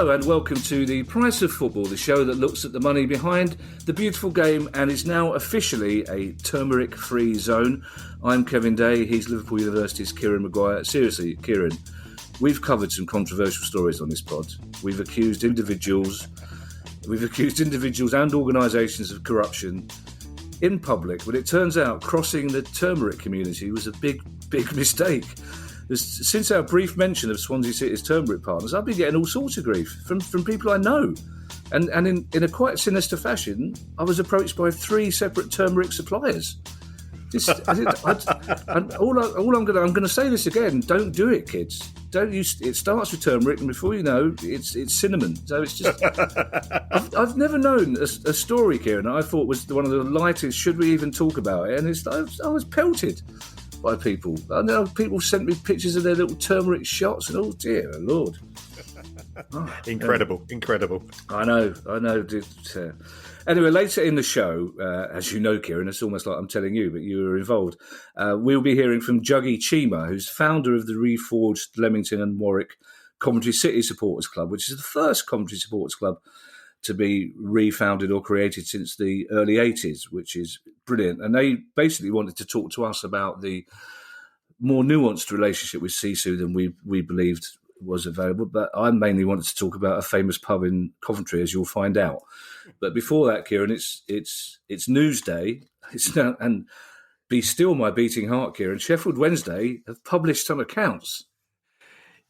Hello and welcome to The Price of Football, the show that looks at the money behind the beautiful game and is now officially a turmeric-free zone. I'm Kevin Day, he's Liverpool University's Kieran Maguire. Seriously, Kieran, we've covered some controversial stories on this pod. We've accused individuals and organisations of corruption in public, but it turns out crossing the turmeric community was a big mistake. Since our brief mention of Swansea City's turmeric partners, I've been getting all sorts of grief from people I know. And in a quite sinister fashion, I was approached by 3 separate turmeric suppliers. I'm going to say this again. Don't do it, kids. Don't use. It starts with turmeric, and before you know, it's cinnamon. So it's just. I've never known a story, Kieran, I thought was one of the lightest. Should we even talk about it? And I was pelted by people. I know people sent me pictures of their little turmeric shots, and oh dear Lord. Incredible. I know. Anyway, later in the show, as you know, Kieran, it's almost like I'm telling you, but you were involved. We'll be hearing from Juggy Chima, who's founder of the reforged Leamington and Warwick Coventry City Supporters Club, which is the first Coventry Supporters Club to be refounded or created since the early 80s, which is brilliant. And they basically wanted to talk to us about the more nuanced relationship with Sisu than we believed was available. But I mainly wanted to talk about a famous pub in Coventry, as you'll find out. But before that, Kieran, it's news day. It's now, and be still my beating heart, Kieran. Sheffield Wednesday have published some accounts.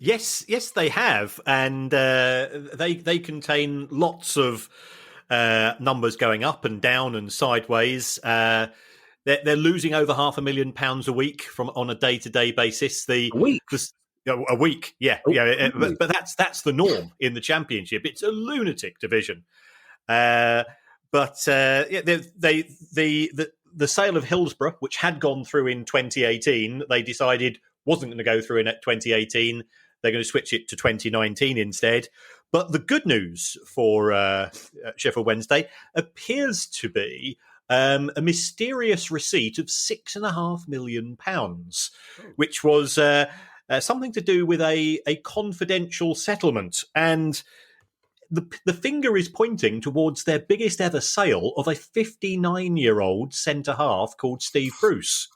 Yes, they have, and they contain lots of numbers going up and down and sideways. They're losing over £500,000 a week on a day-to-day basis. A week. A week, yeah. Really? But that's the norm in the Championship. It's a lunatic division. The sale of Hillsborough, which had gone through in 2018, they decided wasn't going to go through in 2018. They're going to switch it to 2019 instead. But the good news for Sheffield Wednesday appears to be a mysterious receipt of £6.5 million, which was something to do with a confidential settlement. And the finger is pointing towards their biggest ever sale of a 59-year-old centre-half called Steve Bruce.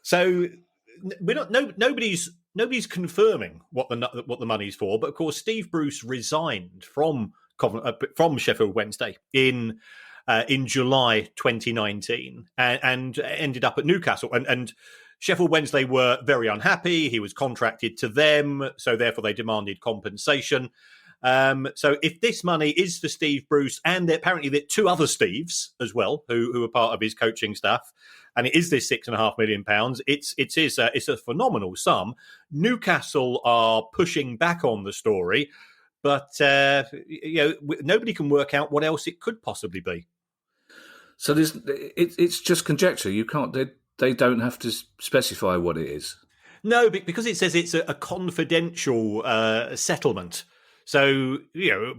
So nobody's confirming what the money's for, but of course Steve Bruce resigned from Sheffield Wednesday in July 2019 and ended up at Newcastle. And Sheffield Wednesday were very unhappy. He was contracted to them, so therefore they demanded compensation. So if this money is for Steve Bruce, and apparently there are 2 other Steves as well who are part of his coaching staff, and it is this £6.5 million, it's a phenomenal sum. Newcastle are pushing back on the story, but nobody can work out what else it could possibly be. So it's just conjecture. You can't. They don't have to specify what it is. No, because it says it's a confidential settlement. So,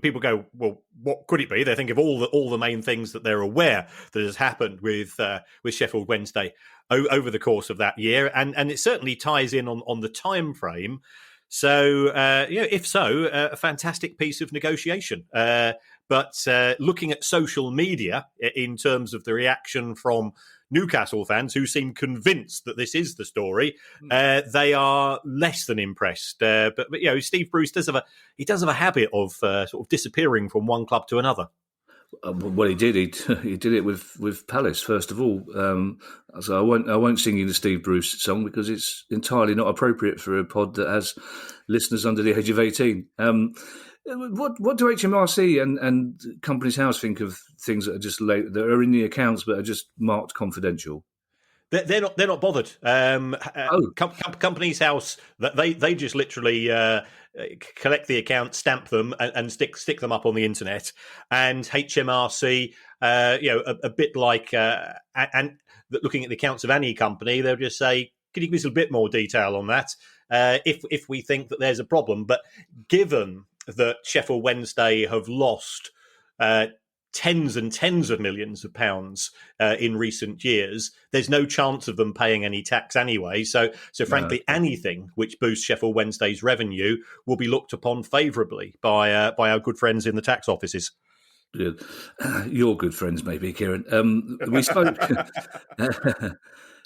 people go, well, what could it be? They think of all the main things that they're aware that has happened with Sheffield Wednesday over the course of that year, and it certainly ties in on the time frame. So, if so, a fantastic piece of negotiation. But looking at social media in terms of the reaction from Newcastle fans who seem convinced that this is the story, they are less than impressed. But Steve Bruce does have a habit of sort of disappearing from one club to another. Well, he did. He did it with Palace first of all. So I won't sing you the Steve Bruce song because it's entirely not appropriate for a pod that has listeners under the age of 18. What do HMRC and Companies House think of things that are just that are in the accounts but are just marked confidential? They're not bothered. Companies House, they just literally collect the accounts, stamp them, and stick them up on the internet. And HMRC, a bit like and looking at the accounts of any company, they'll just say, "Can you give us a bit more detail on that?" If we think that there's a problem, but given that Sheffield Wednesday have lost tens and tens of millions of pounds in recent years, there's no chance of them paying any tax anyway. So frankly, anything which boosts Sheffield Wednesday's revenue will be looked upon favourably by our good friends in the tax offices. Good. Your good friends, maybe, Kieran. We spoke.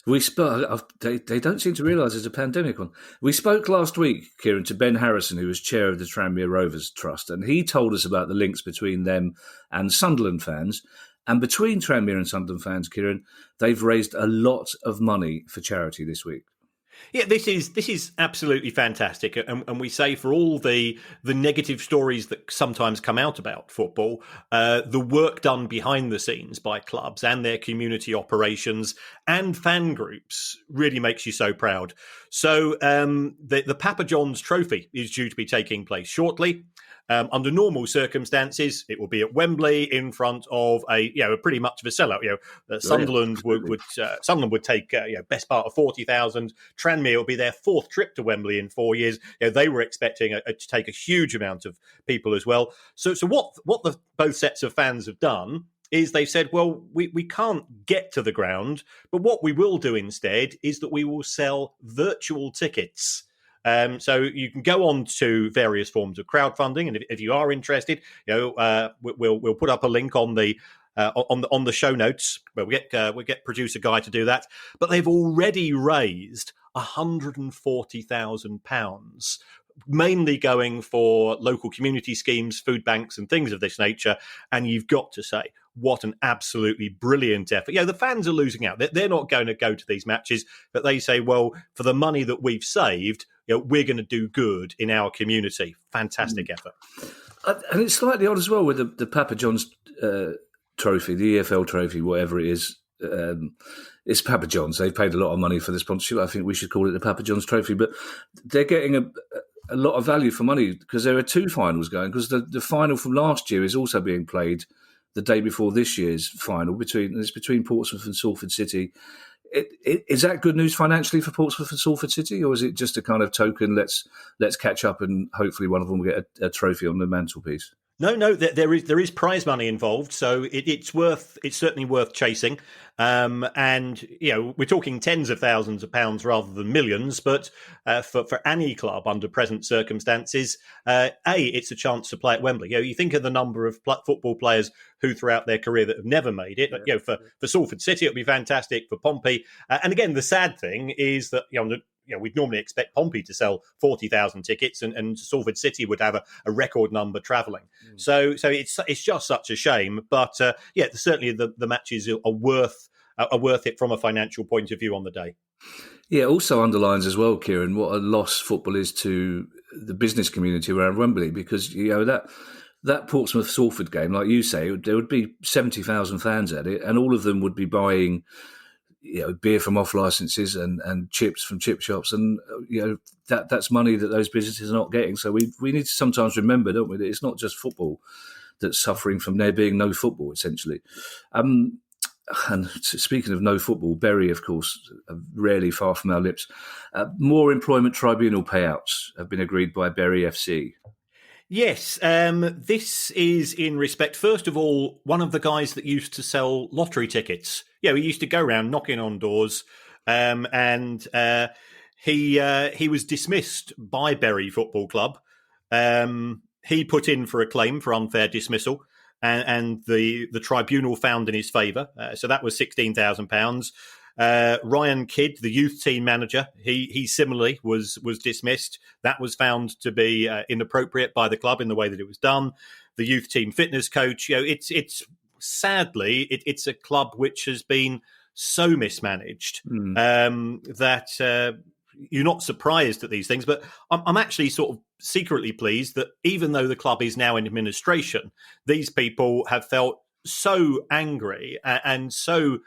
We spoke. They don't seem to realise there's a pandemic on. We spoke last week, Kieran, to Ben Harrison, who was chair of the Tranmere Rovers Trust, and he told us about the links between them and Sunderland fans. And between Tranmere and Sunderland fans, Kieran, they've raised a lot of money for charity this week. Yeah, this is absolutely fantastic, and we say for all the negative stories that sometimes come out about football, the work done behind the scenes by clubs and their community operations and fan groups really makes you so proud. So the Papa John's Trophy is due to be taking place shortly. Under normal circumstances, it will be at Wembley in front of a pretty much of a sellout. Sunderland would take best part of 40,000. Tranmere will be their fourth trip to Wembley in 4 years. They were expecting to take a huge amount of people as well. So what both sets of fans have done is they've said, well, we can't get to the ground, but what we will do instead is that we will sell virtual tickets. So you can go on to various forms of crowdfunding, and if you are interested, we'll put up a link on the show notes. We'll get producer Guy to do that. But they've already raised £140,000, mainly going for local community schemes, food banks, and things of this nature. And you've got to say, what an absolutely brilliant effort. The fans are losing out. They're not going to go to these matches, but they say, well, for the money that we've saved, we're going to do good in our community. Fantastic effort. And it's slightly odd as well with the Papa John's trophy, the EFL trophy, whatever it is. It's Papa John's. They've paid a lot of money for the sponsorship. I think we should call it the Papa John's trophy. But they're getting a lot of value for money because there are two finals going, because the final from last year is also being played the day before this year's final between Portsmouth and Salford City. Is that good news financially for Portsmouth and Salford City, or is it just a kind of token? Let's catch up and hopefully one of them will get a trophy on the mantelpiece. No, there is prize money involved, so it's certainly worth chasing. And we're talking tens of thousands of pounds rather than millions. But for any club under present circumstances, it's a chance to play at Wembley. You think of the number of football players who throughout their career that have never made it. Yeah. For Salford City, it'll be fantastic. For Pompey, and again, the sad thing is that we'd normally expect Pompey to sell 40,000 tickets, and Salford City would have a record number travelling. So it's just such a shame. But certainly the matches are worth it from a financial point of view on the day. Yeah, it also underlines as well, Kieran, what a loss football is to the business community around Wembley, because that Portsmouth Salford game, like you say, there would be 70,000 fans at it, and all of them would be buying beer from off licenses and chips from chip shops, and that's money that those businesses are not getting. So we need to sometimes remember, don't we, that it's not just football that's suffering from there being no football, essentially. And speaking of no football, Bury, of course, rarely far from our lips. More employment tribunal payouts have been agreed by Bury FC. Yes, this is in respect, first of all, one of the guys that used to sell lottery tickets. He used to go around knocking on doors, and he was dismissed by Bury Football Club. He put in for a claim for unfair dismissal, and the tribunal found in his favour. So that was £16,000. Ryan Kidd, the youth team manager, he similarly was dismissed. That was found to be inappropriate by the club in the way that it was done. The youth team fitness coach, it's sadly it's a club which has been so mismanaged that you're not surprised at these things. But I'm actually sort of secretly pleased that even though the club is now in administration, these people have felt so angry and so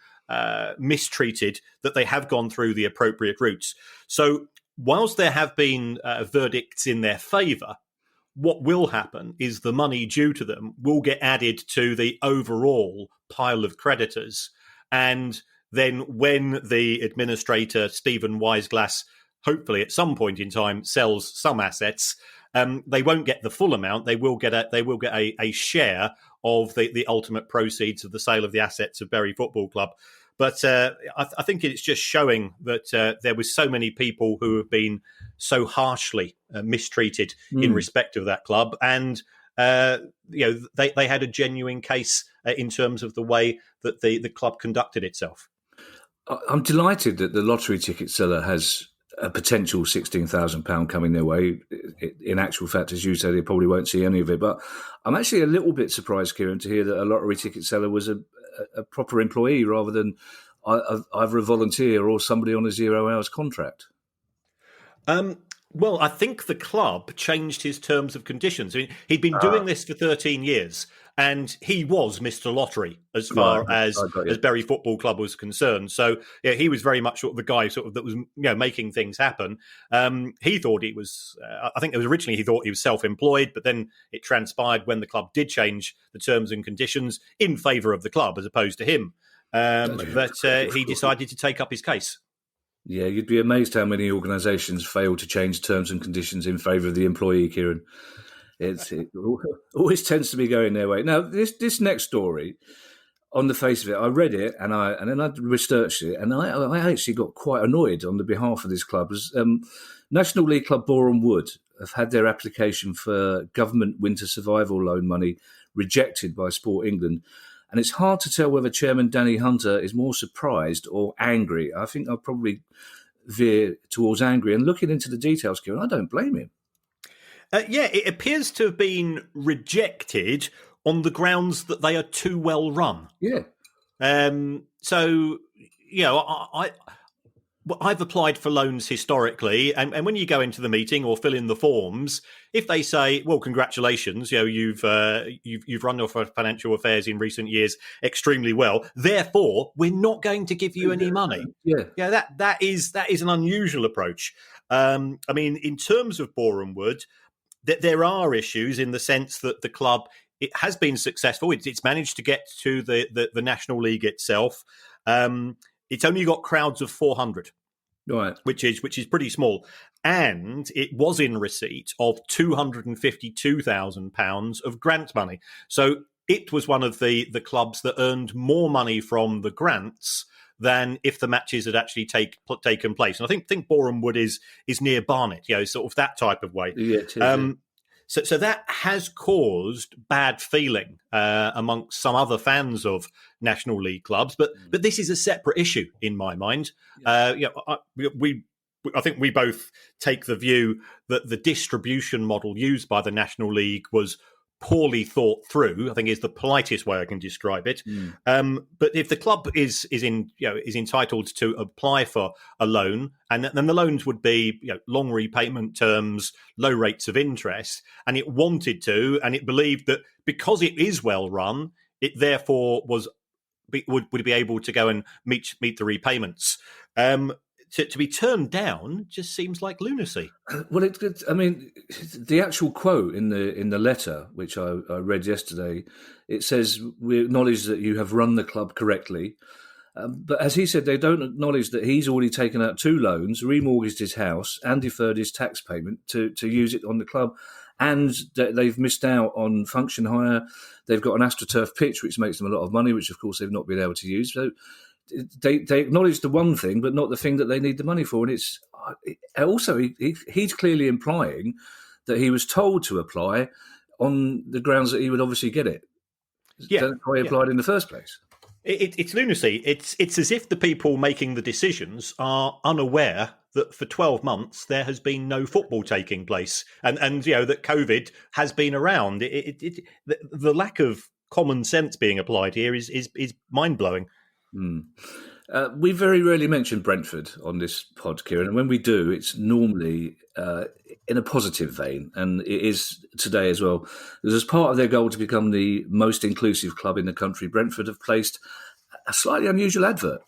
mistreated that they have gone through the appropriate routes. So whilst there have been verdicts in their favour, what will happen is the money due to them will get added to the overall pile of creditors. And then when the administrator, Stephen Wiseglass, hopefully at some point in time sells some assets, They won't get the full amount. They will get a share of the ultimate proceeds of the sale of the assets of Bury Football Club. But I think it's just showing that there was so many people who have been so harshly mistreated in respect of that club, and they had a genuine case in terms of the way that the club conducted itself. I'm delighted that the lottery ticket seller has a potential £16,000 coming their way. In actual fact, as you say, they probably won't see any of it. But I'm actually a little bit surprised, Kieran, to hear that a lottery ticket seller was a proper employee rather than either a volunteer or somebody on a 0 hours contract. Well, I think the club changed his terms of conditions. I mean, he'd been doing this for 13 years, and he was Mr. Lottery as far as Bury Football Club was concerned. So, yeah, he was very much sort of the guy sort of that was making things happen. He thought he was. I think it was originally he thought he was self-employed, but then it transpired when the club did change the terms and conditions in favour of the club as opposed to him. That he decided to take up his case. Yeah, you'd be amazed how many organisations fail to change terms and conditions in favour of the employee, Kieran. It always tends to be going their way. Now, this next story, on the face of it, I read it and then I researched it, and I actually got quite annoyed on the behalf of this club. National League club Boreham Wood have had their application for government winter survival loan money rejected by Sport England. And it's hard to tell whether Chairman Danny Hunter is more surprised or angry. I think I'll probably veer towards angry. And looking into the details, Kieran, I don't blame him. It appears to have been rejected on the grounds that they are too well run. Yeah. I've applied for loans historically, and when you go into the meeting or fill in the forms, if they say, "Well, congratulations, you've run your financial affairs in recent years extremely well. Therefore, we're not going to give you any money." That is an unusual approach. I mean, in terms of Boreham Wood, there are issues in the sense that the club it has been successful. It's managed to get to the National League itself. It's only got crowds of 400, right, which is pretty small, and it was in receipt of £252,000 of grant money. So it was one of the clubs that earned more money from the grants than if the matches had actually taken place. And I think Boreham Wood is near Barnet, sort of that type of way. Yeah, it is, So that has caused bad feeling amongst some other fans of National League clubs, but this is a separate issue in my mind. I think we both take the view that the distribution model used by the National League was poorly thought through, I think is the politest way I can describe it. But if the club is entitled to apply for a loan, and then the loans would be long repayment terms, low rates of interest, and it wanted to, and it believed that because it is well run, it therefore would be able to go and meet the repayments. To be turned down just seems like lunacy. Well, I mean, the actual quote in the letter, which I read yesterday, it says, "We acknowledge that you have run the club correctly." But as he said, they don't acknowledge that he's already taken out 2 loans, remortgaged his house and deferred his tax payment to use it on the club. And they've missed out on function hire. They've got an AstroTurf pitch, which makes them a lot of money, which, of course, they've not been able to use. So they acknowledge the one thing, but not the thing that they need the money for. And it's also he's clearly implying that he was told to apply on the grounds that he would obviously get it. That's why he applied in the first place. It's lunacy. It's as if the people making the decisions are unaware that for 12 months there has been no football taking place, and that COVID has been around. The lack of common sense being applied here is mind blowing. We very rarely mention Brentford on this pod, Kieran, and when we do, it's normally in a positive vein, and it is today as well. As part of their goal to become the most inclusive club in the country, Brentford have placed a slightly unusual advert.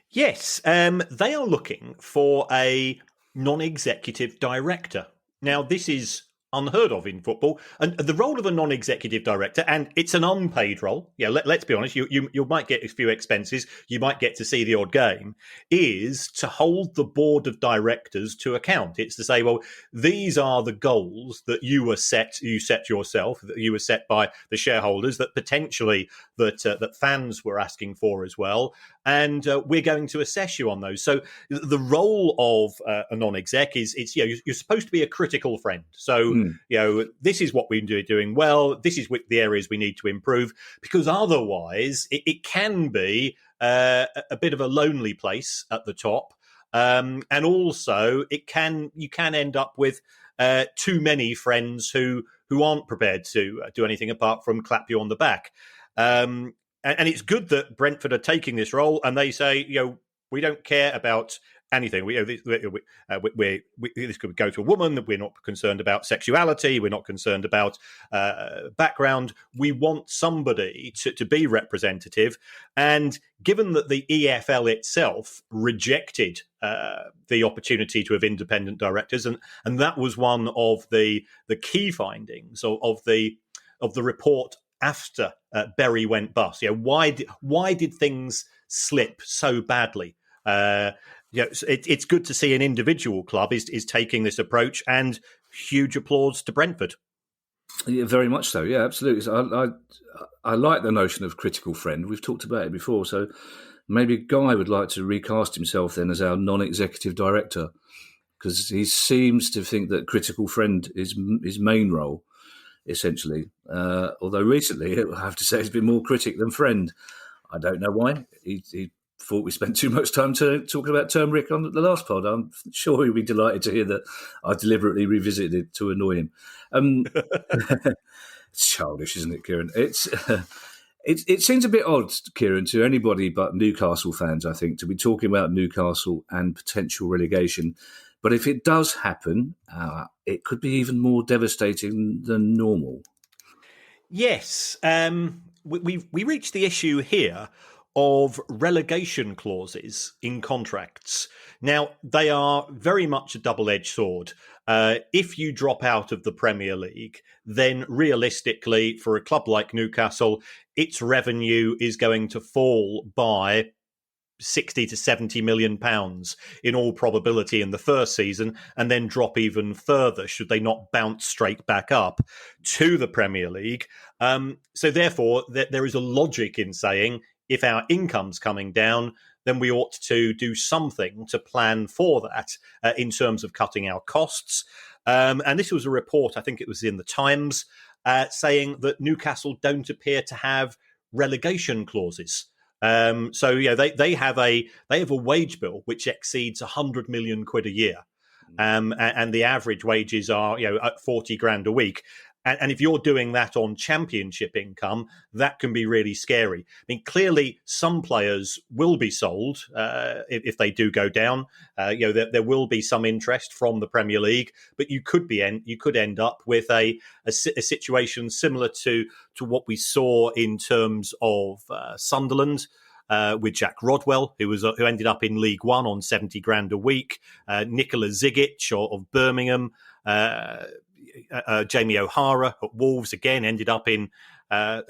Yes, they are looking for a non-executive director. Now, this is unheard of in football. And the role of a non-executive director, and it's an unpaid role. Yeah, let's be honest. You might get a few expenses. You might get to see the odd game. Is to hold the board of directors to account. It's to say, well, these are the goals that you set yourself, that you were set by the shareholders, that potentially that fans were asking for as well, and we're going to assess you on those. So the role of a non-exec is you're supposed to be a critical friend. So this is what we're doing well. This is the areas we need to improve, because otherwise it can be a bit of a lonely place at the top, and also you can end up with too many friends who aren't prepared to do anything apart from clap you on the back. And it's good that Brentford are taking this role, and they say, we don't care about anything. This could go to a woman. We're not concerned about sexuality. We're not concerned about background. We want somebody to be representative. And given that the EFL itself rejected the opportunity to have independent directors, and that was one of the key findings of the report after Berry went bust. Why did things slip so badly? It's good to see an individual club is taking this approach, and huge applause to Brentford. Yeah, very much so. Yeah, absolutely. So I like the notion of critical friend. We've talked about it before. So maybe Guy would like to recast himself then as our non-executive director, because he seems to think that critical friend is his main role, essentially. Although recently, I have to say, he's been more critic than friend. I don't know why. He thought we spent too much time talking about Turmeric on the last pod. I'm sure he'll be delighted to hear that I deliberately revisited it to annoy him. It's childish, isn't it, Kieran? It seems a bit odd, Kieran, to anybody but Newcastle fans, I think, to be talking about Newcastle and potential relegation. But if it does happen, it could be even more devastating than normal. Yes. We reached the issue here of relegation clauses in contracts. Now, they are very much a double-edged sword. If you drop out of the Premier League, then realistically, for a club like Newcastle, its revenue is going to fall by 60 to 70 million pounds in all probability in the first season, and then drop even further should they not bounce straight back up to the Premier League. So therefore, there is a logic in saying, if our income's coming down, then we ought to do something to plan for that in terms of cutting our costs. And this was a report, I think it was in the Times, saying that Newcastle don't appear to have relegation clauses. They have a wage bill which exceeds 100 million quid a year, and the average wages are at 40 grand a week. And if you're doing that on championship income, that can be really scary. I mean, clearly, some players will be sold if they do go down. There will be some interest from the Premier League, but you could end up with a situation similar to what we saw in terms of Sunderland. With Jack Rodwell, who ended up in League One on 70 grand a week, Nikola Zigic of Birmingham, Jamie O'Hara at Wolves again ended up in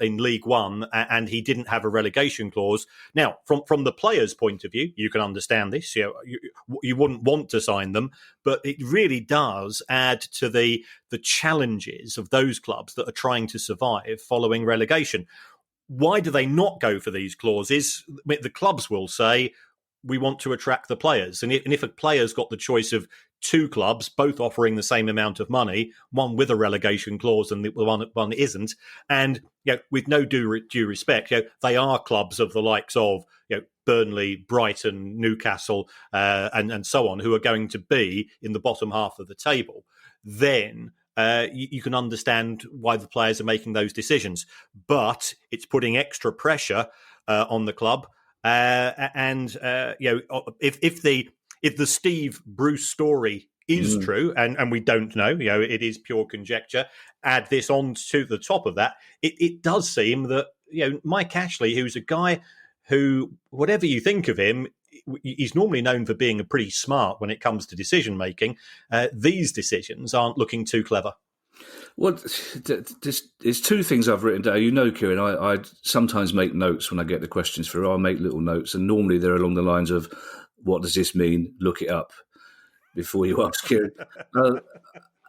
League One, and he didn't have a relegation clause. Now, from the player's point of view, you can understand this. You wouldn't want to sign them, but it really does add to the challenges of those clubs that are trying to survive following relegation. Why do they not go for these clauses? The clubs will say, we want to attract the players. And if a player's got the choice of two clubs, both offering the same amount of money, one with a relegation clause and the one isn't, and with no due respect, they are clubs of the likes of Burnley, Brighton, Newcastle, and so on, who are going to be in the bottom half of the table, then you can understand why the players are making those decisions. But it's putting extra pressure on the club. If the Steve Bruce story is true, and we don't know, it is pure conjecture, add this on to the top of that, it does seem that Mike Ashley, who's a guy who, whatever you think of him, he's normally known for being pretty smart when it comes to decision making. These decisions aren't looking too clever. Well, there's two things I've written down. You know, Kieran, I sometimes make notes when I get the questions through. I'll make little notes, and normally they're along the lines of, what does this mean? Look it up before you ask, Kieran.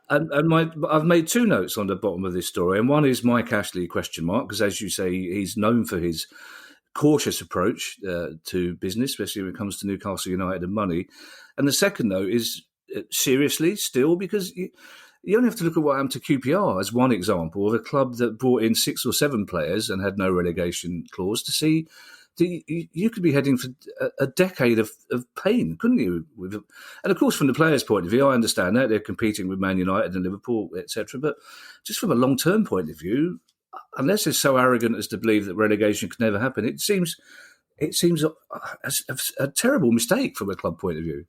I've made two notes on the bottom of this story, and one is Mike Ashley ? Because as you say, he's known for his cautious approach to business, especially when it comes to Newcastle United and money. And the second note is seriously still, because you only have to look at what happened to QPR as one example of a club that brought in 6 or 7 players and had no relegation clause to see. You could be heading for a decade of pain, couldn't you? And of course, from the players' point of view, I understand that they're competing with Man United and Liverpool, etc. But just from a long-term point of view, unless they're so arrogant as to believe that relegation could never happen, it seems a terrible mistake from a club point of view.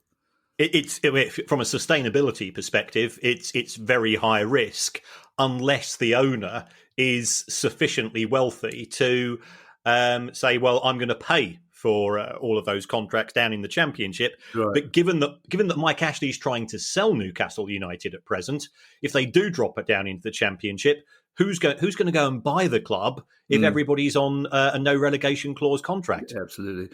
It's from a sustainability perspective, it's very high risk unless the owner is sufficiently wealthy to say, well, I'm going to pay for all of those contracts down in the Championship. Right. But given that Mike Ashley is trying to sell Newcastle United at present, if they do drop it down into the Championship, who's going to go and buy the club if everybody's on a no relegation clause contract? Yeah, absolutely.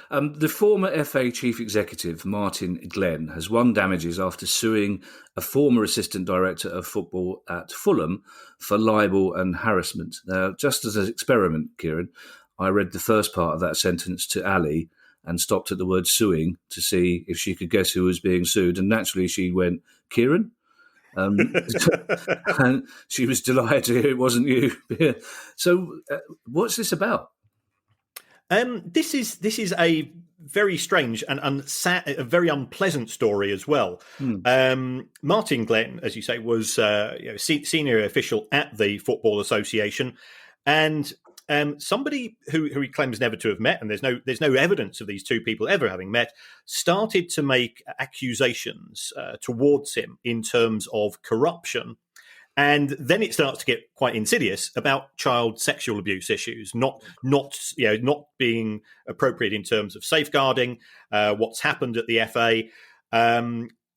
The former FA chief executive, Martin Glenn, has won damages after suing a former assistant director of football at Fulham for libel and harassment. Now, just as an experiment, Kieran, I read the first part of that sentence to Ali and stopped at the word suing to see if she could guess who was being sued. And naturally she went, Kieran? And she was delighted to hear it wasn't you. So what's this about? This is a very strange and a very unpleasant story as well. Martin Glenn, as you say, was senior official at the Football Association, and somebody who he claims never to have met, and there's no evidence of these two people ever having met, started to make accusations towards him in terms of corruption. And then it starts to get quite insidious about child sexual abuse issues, not being appropriate in terms of safeguarding, what's happened at the FA.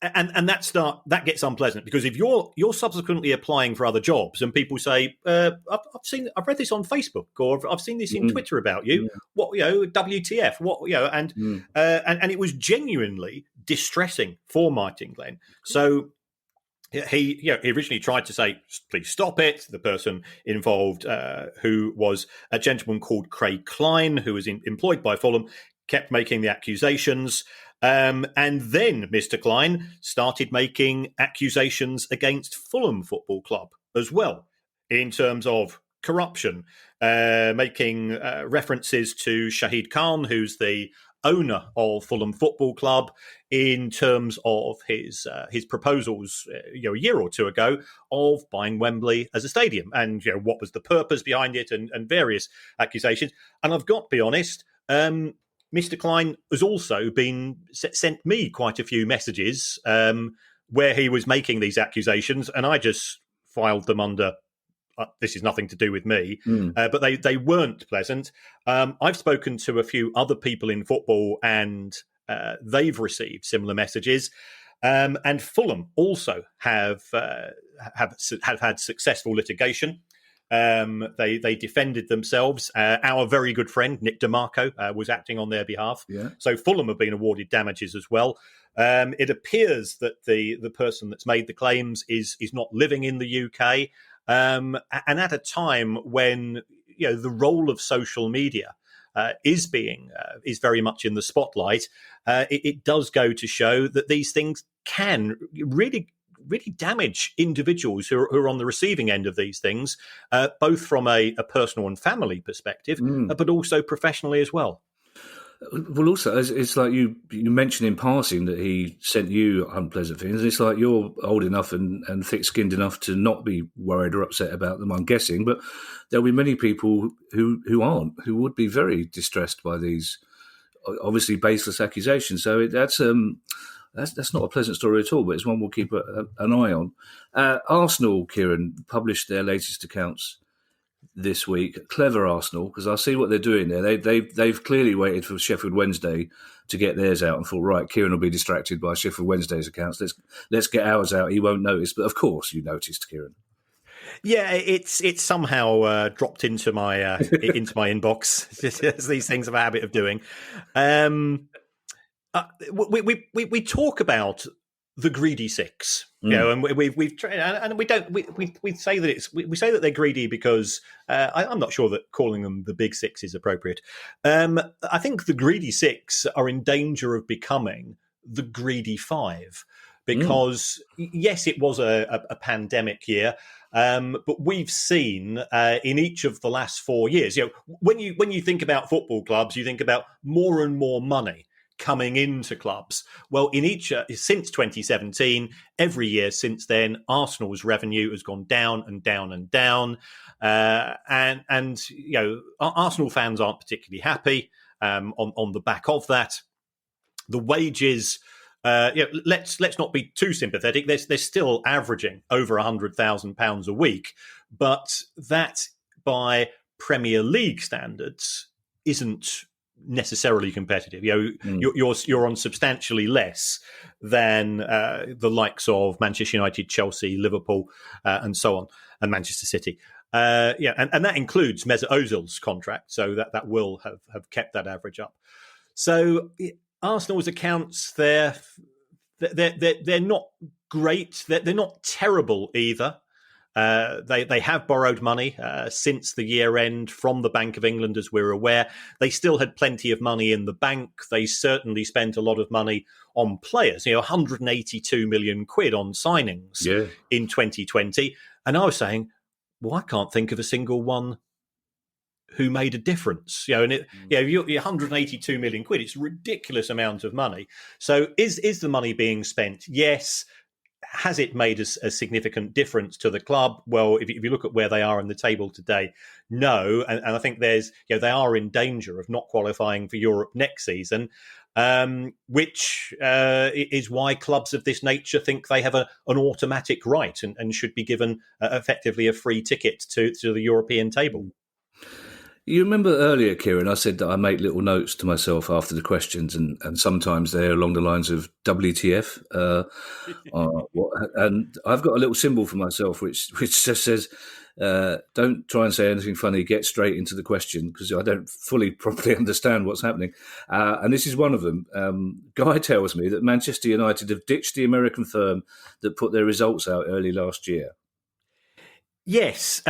And that gets unpleasant, because if you're subsequently applying for other jobs and people say, I've read this on Facebook, or I've seen this in Twitter about you, what, WTF, what, and it was genuinely distressing for Martin Glenn. So he originally tried to say, please stop it. The person involved, who was a gentleman called Craig Klein, who was employed by Fulham, kept making the accusations. And then Mr. Klein started making accusations against Fulham Football Club as well, in terms of corruption, making references to Shahid Khan, who's the owner of Fulham Football Club, in terms of his proposals a year or two ago of buying Wembley as a stadium, and what was the purpose behind it, and various accusations. And I've got to be honest, Mr. Klein has also sent me quite a few messages where he was making these accusations, and I just filed them under, this is nothing to do with me, but they weren't pleasant. I've spoken to a few other people in football, and they've received similar messages. And Fulham also have had successful litigation. They defended themselves. Our very good friend Nick DeMarco was acting on their behalf. Yeah. So Fulham have been awarded damages as well. It appears that the person that's made the claims is not living in the UK, and at a time when the role of social media is very much in the spotlight. It does go to show that these things can really damage individuals who are on the receiving end of these things, both from a personal and family perspective, but also professionally as well. Well, also, it's like you mentioned in passing that he sent you unpleasant things. It's like you're old enough and thick-skinned enough to not be worried or upset about them, I'm guessing, but there'll be many people who aren't, who would be very distressed by these obviously baseless accusations. So that's not a pleasant story at all, but it's one we'll keep an eye on. Arsenal, Kieran, published their latest accounts this week. Clever Arsenal, because I see what they're doing there. They've clearly waited for Sheffield Wednesday to get theirs out and thought, right, Kieran will be distracted by Sheffield Wednesday's accounts. Let's get ours out. He won't notice. But of course, you noticed, Kieran. Yeah, it's somehow dropped into my inbox, as these things have a habit of doing. We talk about the greedy six, and we've tried, and we don't we say that we say that they're greedy because I'm not sure that calling them the big six is appropriate. I think the greedy six are in danger of becoming the greedy five because yes, it was a pandemic year. But we've seen in each of the last 4 years, when you think about football clubs, you think about more and more money coming into clubs. Well, in each since 2017, every year since then, Arsenal's revenue has gone down and down and down, and Arsenal fans aren't particularly happy on the back of that. The wages. Let's not be too sympathetic. They're still averaging over £100,000 a week, but that by Premier League standards isn't necessarily competitive. You're on substantially less than the likes of Manchester United, Chelsea, Liverpool, and so on, and Manchester City. And that includes Mesut Ozil's contract, so that will have kept that average up. So Arsenal's accounts, they're not great. They're not terrible either. They have borrowed money since the year end from the Bank of England, as we're aware. They still had plenty of money in the bank. They certainly spent a lot of money on players, 182 million quid on signings in 2020. And I was saying, well, I can't think of a single one who made a difference. You're 182 million quid. It's a ridiculous amount of money. So is the money being spent? Yes. Has it made a significant difference to the club? Well, if you look at where they are in the table today, no. And I think they are in danger of not qualifying for Europe next season, which is why clubs of this nature think they have an automatic right and should be given effectively a free ticket to the European table. You remember earlier, Kieran, I said that I make little notes to myself after the questions, and sometimes they're along the lines of WTF. And I've got a little symbol for myself which just says, don't try and say anything funny, get straight into the question, because I don't fully properly understand what's happening. And this is one of them. Guy tells me that Manchester United have ditched the American firm that put their results out early last year. Yes.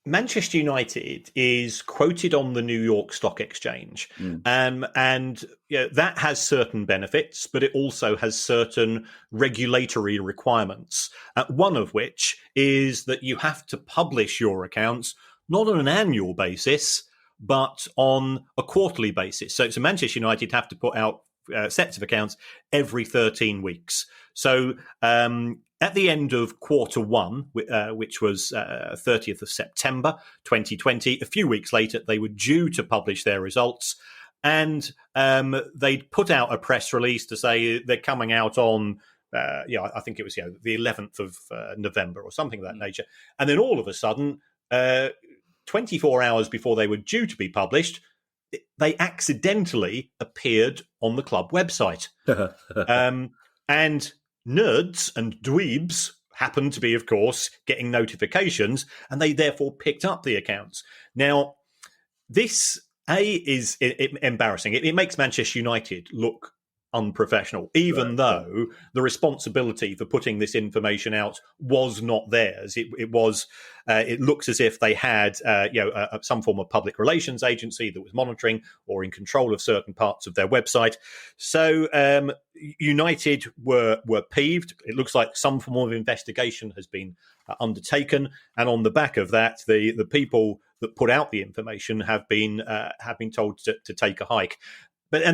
Manchester United is quoted on the New York Stock Exchange, and that has certain benefits, but it also has certain regulatory requirements, one of which is that you have to publish your accounts not on an annual basis, but on a quarterly basis. So Manchester United have to put out sets of accounts every 13 weeks. So at the end of quarter one, which was 30th of September 2020, a few weeks later, they were due to publish their results. And they'd put out a press release to say they're coming out on, I think it was the 11th of November or something of that nature. And then all of a sudden, 24 hours before they were due to be published, they accidentally appeared on the club website. And nerds and dweebs happened to be, of course, getting notifications, and they therefore picked up the accounts. Now, this, is embarrassing. It makes Manchester United look unprofessional, even though the responsibility for putting this information out was not theirs. It was. It looks as if they had, some form of public relations agency that was monitoring or in control of certain parts of their website. So United were peeved. It looks like some form of investigation has been undertaken, and on the back of that, the people that put out the information have been told to take a hike. But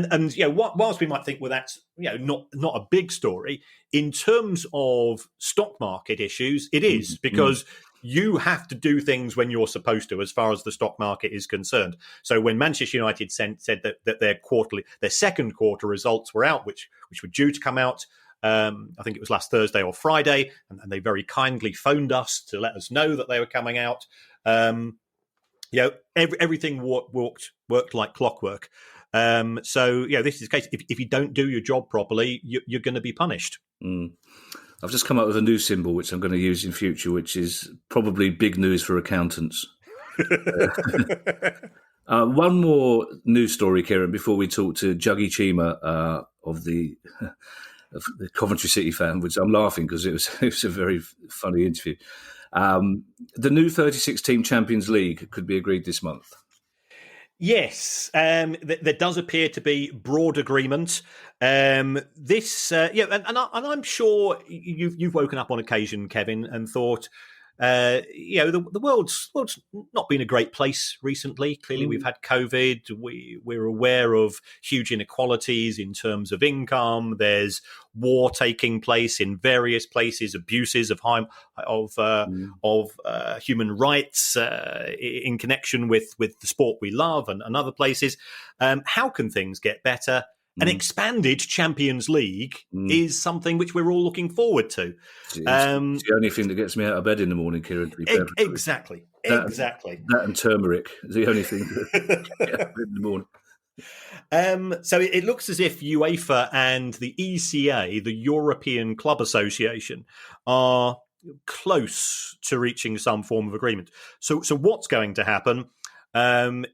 whilst we might think, well, that's not a big story, in terms of stock market issues, it is, because you have to do things when you're supposed to, as far as the stock market is concerned. So when Manchester United said that their second quarter results were out, which were due to come out, I think it was last Thursday or Friday, and they very kindly phoned us to let us know that they were coming out. Everything worked like clockwork. So this is the case. If you don't do your job properly, you're going to be punished. I've just come up with a new symbol which I'm going to use in future, which is probably big news for accountants. One more news story, Kieran, before we talk to Juggy Chima of the Coventry City fan, which I'm laughing because it was a very funny interview. The new 36-team Champions League could be agreed this month. Yes, there does appear to be broad agreement. And I'm sure you've woken up on occasion, Kevin, and thought, the world's not been a great place recently. Clearly, we've had COVID. We're aware of huge inequalities in terms of income. There's war taking place in various places, abuses of human rights in connection with the sport we love and other places. How can things get better? An expanded Champions League is something which we're all looking forward to. It's the only thing that gets me out of bed in the morning, Kieran. To be fair. Exactly. That and turmeric is the only thing that gets me out of bed in the morning. So it looks as if UEFA and the ECA, the European Club Association, are close to reaching some form of agreement. So what's going to happen?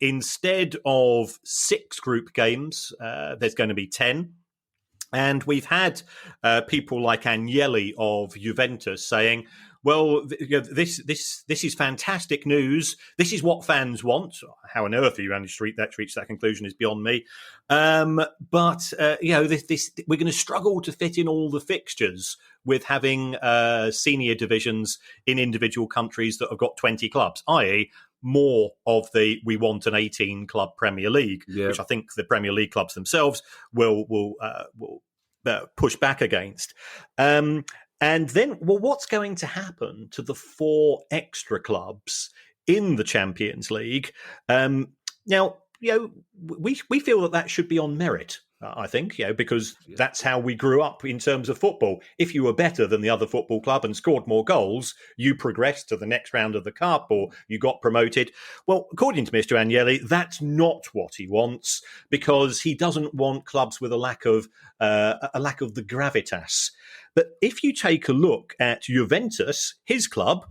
Instead of 6 group games, there's going to be 10. And we've had people like Agnelli of Juventus saying, well, this is fantastic news. This is what fans want. How on earth you managed to reach that conclusion is beyond me. But we're going to struggle to fit in all the fixtures with having senior divisions in individual countries that have got 20 clubs, i.e., more of we want an 18-club Premier League, which I think the Premier League clubs themselves will push back against. And then, what's going to happen to the 4 extra clubs in the Champions League? Now, we feel that should be on merit. I think, because that's how we grew up in terms of football. If you were better than the other football club and scored more goals, you progressed to the next round of the cup or you got promoted. Well, according to Mr. Agnelli, that's not what he wants, because he doesn't want clubs with a lack of the gravitas. But if you take a look at Juventus, his club,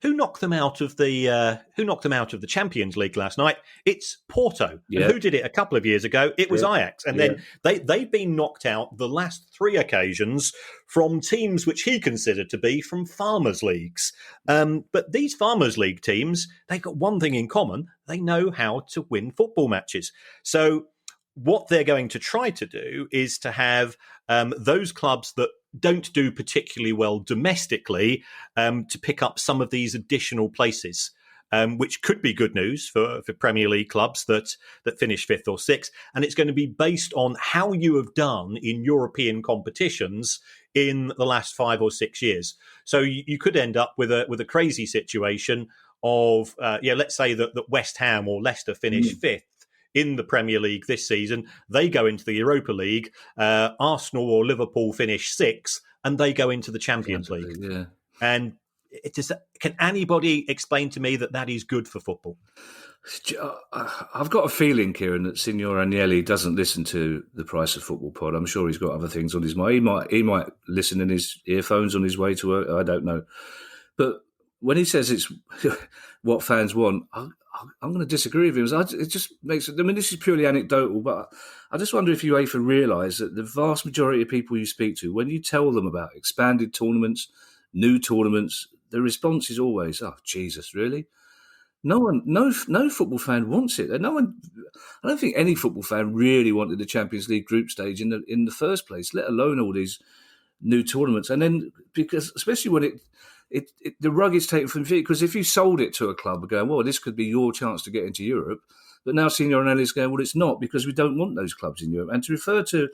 who knocked them out of the Champions League last night? It's Porto. Yeah. And who did it a couple of years ago? It was Ajax. And then they've been knocked out the last 3 occasions from teams which he considered to be from Farmers' Leagues. But these Farmers' League teams, they've got one thing in common. They know how to win football matches. So what they're going to try to do is to have those clubs that don't do particularly well domestically to pick up some of these additional places, which could be good news for Premier League clubs that finish 5th or 6th. And it's going to be based on how you have done in European competitions in the last 5 or 6 years. So you could end up with a crazy situation of, let's say that West Ham or Leicester finish 5th. In the Premier League this season, they go into the Europa League. Arsenal or Liverpool finish 6th, and they go into the Champions League. Yeah. And can anybody explain to me that is good for football? I've got a feeling, Kieran, that Signor Agnelli doesn't listen to the Price of Football pod. I'm sure he's got other things on his mind. He might listen in his earphones on his way to work. I don't know. But when he says it's what fans want, I'm going to disagree with him. It just makes it. I mean, this is purely anecdotal, but I just wonder if UEFA realise that the vast majority of people you speak to, when you tell them about expanded tournaments, new tournaments, the response is always, "Oh, Jesus, really?" No football fan wants it. No one. I don't think any football fan really wanted the Champions League group stage in the first place, let alone all these new tournaments. And then because especially when the rug is taken from your feet, because if you sold it to a club going, well, this could be your chance to get into Europe, but now Signor Agnelli is going, well, it's not, because we don't want those clubs in Europe. And to refer to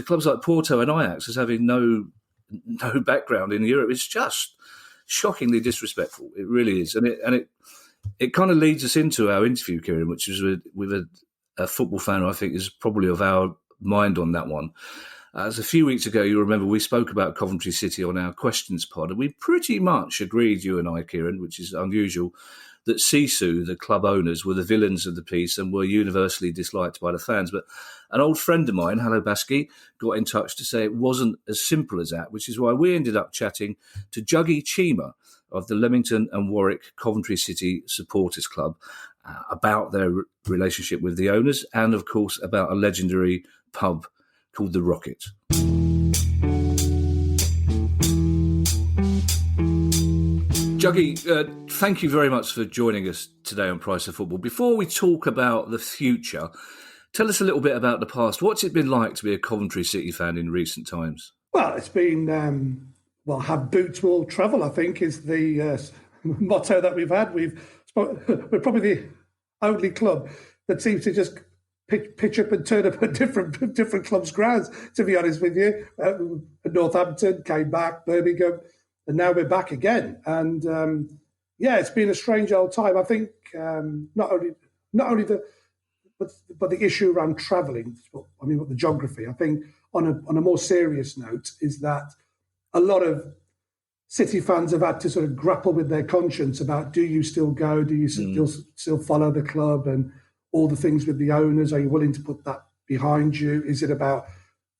clubs like Porto and Ajax as having no background in Europe is just shockingly disrespectful. It really is, and it kind of leads us into our interview, Kieran, which is with a football fan who I think is probably of our mind on that one. As a few weeks ago, you remember we spoke about Coventry City on our questions pod, and we pretty much agreed, you and I, Kieran, which is unusual, that Sisu, the club owners, were the villains of the piece and were universally disliked by the fans. But an old friend of mine, Hello Baski, got in touch to say it wasn't as simple as that, which is why we ended up chatting to Juggy Chima of the Leamington and Warwick Coventry City Supporters Club about their relationship with the owners and, of course, about a legendary pub called the Rocket. Juggy, thank you very much for joining us today on Price of Football. Before we talk about the future, tell us a little bit about the past. What's it been like to be a Coventry City fan in recent times? Well, it's been, have boots will travel, I think, is the motto that we've had. We're probably the only club that seems to just pitch up and turn up at different clubs' grounds, to be honest with you. Northampton came back, Birmingham, and now we're back again. And it's been a strange old time. I think not only but the issue around travelling. I mean, the geography. I think on a more serious note is that a lot of City fans have had to sort of grapple with their conscience about: do you still go? Do you still follow the club? And all the things with the owners. Are you willing to put that behind you? Is it about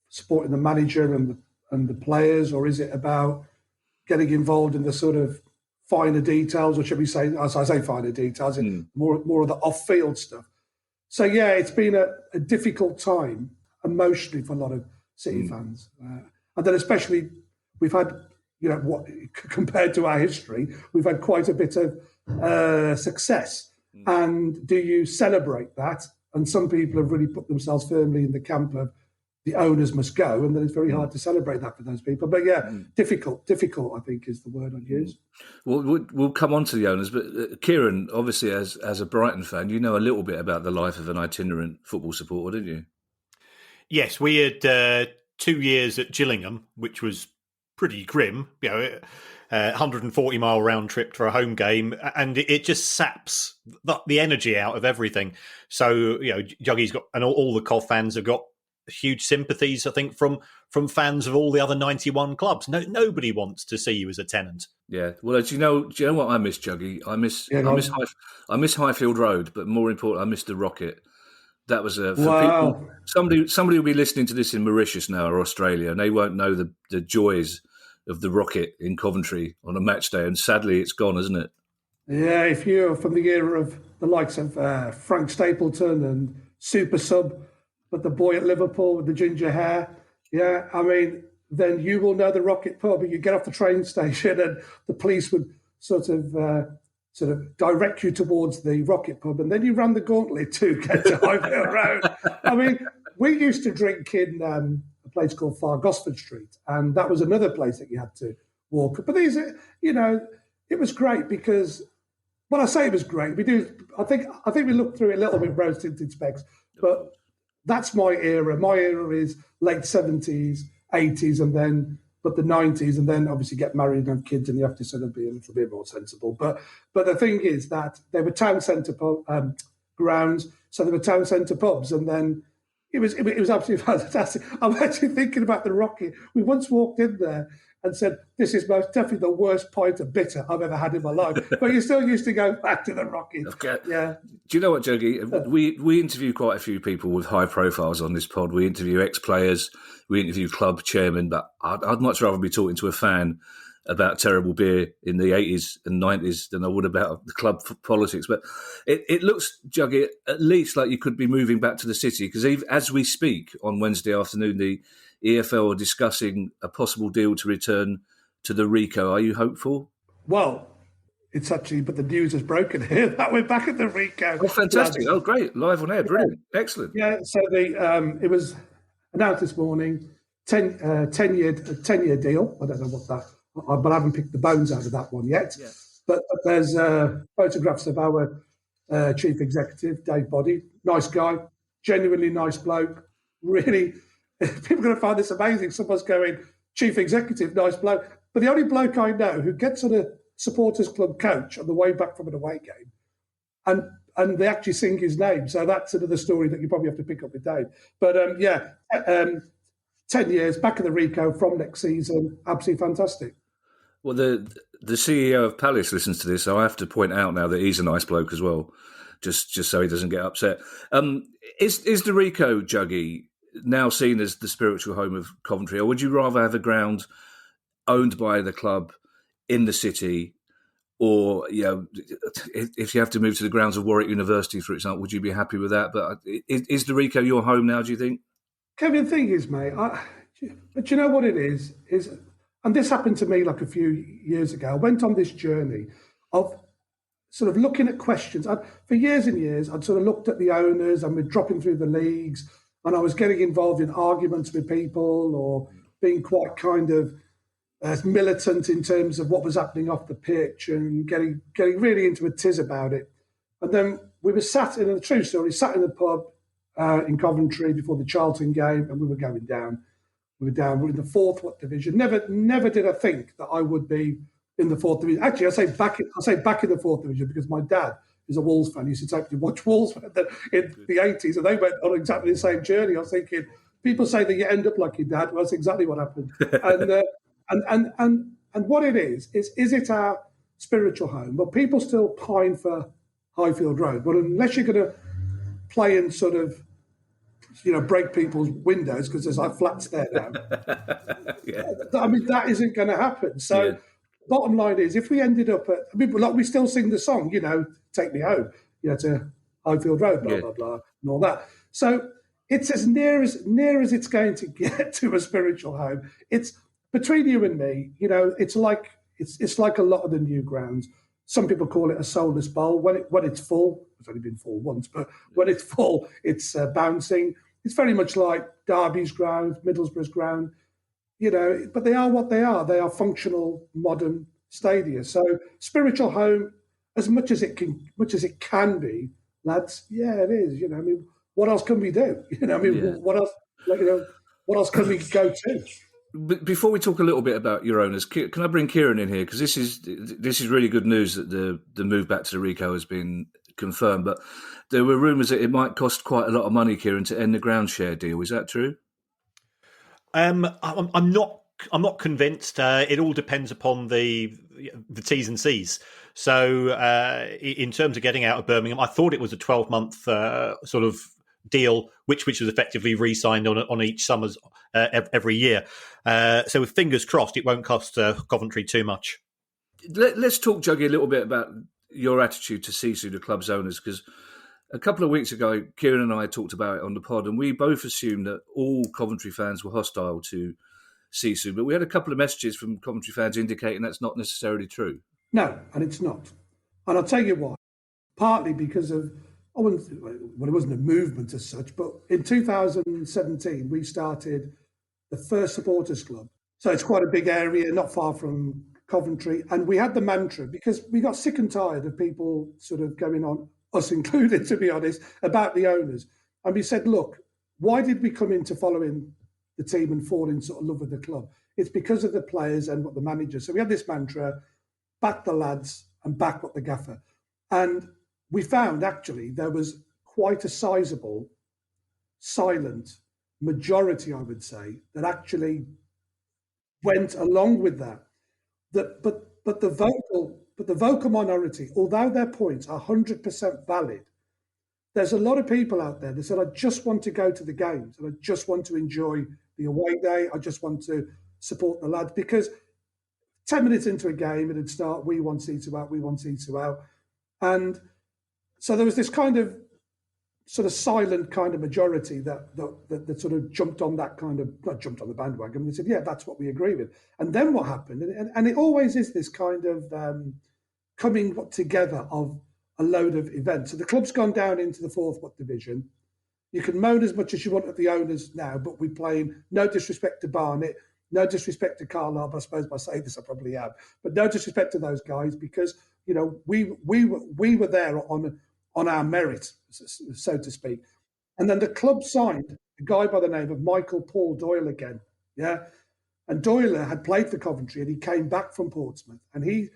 supporting the manager and the players, or is it about getting involved in the sort of finer details, or should we say, as I say, finer details, more of the off-field stuff? So, it's been a difficult time emotionally for a lot of City fans. And then especially we've had, compared to our history, we've had quite a bit of success. And do you celebrate that? And some people have really put themselves firmly in the camp of the owners must go, and then it's very hard to celebrate that for those people. But difficult, I think, is the word I'd use. Well, we'll come on to the owners, but Kieran, obviously, as a Brighton fan, you know a little bit about the life of an itinerant football supporter, didn't you? Yes, we had 2 years at Gillingham, which was pretty grim. 140-mile round trip for a home game, and it just saps the energy out of everything. So, Juggy's got, and all the Cov fans have got huge sympathies, I think, from fans of all the other 91 clubs. Nobody wants to see you as a tenant. Yeah. Well, do you know what I miss, Juggy? I miss Highfield Road, but more important, I miss the Rocket. That was for people. Somebody will be listening to this in Mauritius now or Australia, and they won't know the joys of the Rocket in Coventry on a match day. And sadly, it's gone, isn't it? Yeah, if you're from the era of the likes of Frank Stapleton and Super Sub, but the boy at Liverpool with the ginger hair, then you will know the Rocket pub. You get off the train station and the police would sort of direct you towards the Rocket pub, and then you run the gauntlet to get to Highfield Road. I mean, we used to drink in a place called Far Gosford Street, and that was another place that you had to walk. But these, it was great because, when I say it was great, I think we looked through it a little bit rose-tinted specs, but that's my era. My era is late 70s, 80s, but the 90s, and then obviously get married and have kids, and you have to sort of be a little bit more sensible. But the thing is that there were town centre grounds, so there were town centre pubs, and then it was absolutely fantastic. I'm actually thinking about the Rocket. We once walked in there and said, "This is most definitely the worst pint of bitter I've ever had in my life." But you still used to go back to the Rocket. Okay. Yeah. Do you know what, Juggy? We interview quite a few people with high profiles on this pod. We interview ex-players, we interview club chairmen, but I'd much rather be talking to a fan about terrible beer in the 80s and 90s than I would about the club politics. But it looks, Juggy, at least like you could be moving back to the city, because as we speak on Wednesday afternoon, the EFL are discussing a possible deal to return to the Rico. Are you hopeful? Well, it's actually, but the news has broken here that we're back at the Rico. Oh, fantastic. Oh, great. Live on air. Brilliant. Yeah. Excellent. Yeah, so it was announced this morning, 10-year deal. I don't know what that, but I haven't picked the bones out of that one yet. Yeah. But there's photographs of our chief executive, Dave Boddy. Nice guy, genuinely nice bloke. Really, people are going to find this amazing. Someone's going, chief executive, nice bloke. But the only bloke I know who gets on a supporters club coach on the way back from an away game, and they actually sing his name. So that's another story that you probably have to pick up with Dave. But 10 years back in the Rico from next season, absolutely fantastic. Well, The CEO of Palace listens to this, so I have to point out now that he's a nice bloke as well, just so he doesn't get upset. Is the Rico, Juggy, now seen as the spiritual home of Coventry, or would you rather have a ground owned by the club in the city, or if you have to move to the grounds of Warwick University, for example, would you be happy with that? But is the Rico your home now, do you think? Kevin, the thing is, mate, but you know what it is, and this happened to me like a few years ago. I went on this journey of sort of looking at questions. For years and years, I'd sort of looked at the owners and we're dropping through the leagues, and I was getting involved in arguments with people or being quite kind of militant in terms of what was happening off the pitch and getting really into a tiz about it. And then we were sat in a true story, sat in the pub in Coventry before the Charlton game, and we were going down. We were in the fourth division. Never did I think that I would be in the fourth division. Actually, I say back in the fourth division because my dad is a Wolves fan. He used to take me to watch Wolves in the 80s, and they went on exactly the same journey. I was thinking, people say that you end up like your dad. Well, that's exactly what happened. And what it is it our spiritual home? Well, people still pine for Highfield Road, but unless you're going to play and sort of, break people's windows because there's like flats there now. I mean, that isn't going to happen. So, bottom line is, if we ended up at, we still sing the song, take me home, to Highfield Road, blah blah blah, and all that. So it's as near as it's going to get to a spiritual home. It's between you and me, it's like a lot of the new grounds. Some people call it a soulless bowl. When it's full, it's only been full once, but when it's full, it's bouncing. It's very much like Derby's ground, Middlesbrough's ground, but they are what they are. They are functional, modern stadia. So spiritual home, as much as it can be, lads. Yeah, it is. What else can we do? What else? What else can we go to? Before we talk a little bit about your owners, can I bring Kieran in here? Because this is really good news that the move back to the Rico has been confirmed. But there were rumours that it might cost quite a lot of money, Kieran, to end the ground share deal. Is that true? I'm not convinced. It all depends upon the T's and C's. So in terms of getting out of Birmingham, I thought it was a 12-month sort of deal, which was effectively re-signed on each summer's every year. So with fingers crossed, it won't cost Coventry too much. Let's talk, Juggy, a little bit about your attitude to Sisu, the club's owners, because a couple of weeks ago, Kieran and I talked about it on the pod, and we both assumed that all Coventry fans were hostile to Sisu, but we had a couple of messages from Coventry fans indicating that's not necessarily true. No, and it's not. And I'll tell you why. Partly because of, it wasn't a movement as such, but in 2017, we started the first supporters club. So it's quite a big area, not far from Coventry. And we had the mantra, because we got sick and tired of people sort of going on, us included, to be honest, about the owners. And we said, look, why did we come into following the team and fall in sort of love with the club? It's because of the players and what the manager. So we had this mantra, back the lads and back what the gaffer. And we found actually there was quite a sizable, silent majority, I would say, that actually went along with that. But the vocal minority, although their points are 100% valid, there's a lot of people out there that said, I just want to go to the games and I just want to enjoy the away day. I just want to support the lads, because 10 minutes into a game, it'd start, we want Sisu out, we want Sisu out. And so there was this kind of sort of silent kind of majority that sort of jumped on that kind of, not jumped on the bandwagon, they said, yeah, that's what we agree with. And then what happened, and it always is this kind of coming together of a load of events. So the club's gone down into the fourth division. You can moan as much as you want at the owners now, but we're playing, no disrespect to Barnet, no disrespect to Carlisle, I suppose by saying this I probably have, but no disrespect to those guys, because we were there on our merit, so to speak. And then the club signed a guy by the name of Michael Paul Doyle again, yeah. And Doyle had played for Coventry, and he came back from Portsmouth, and he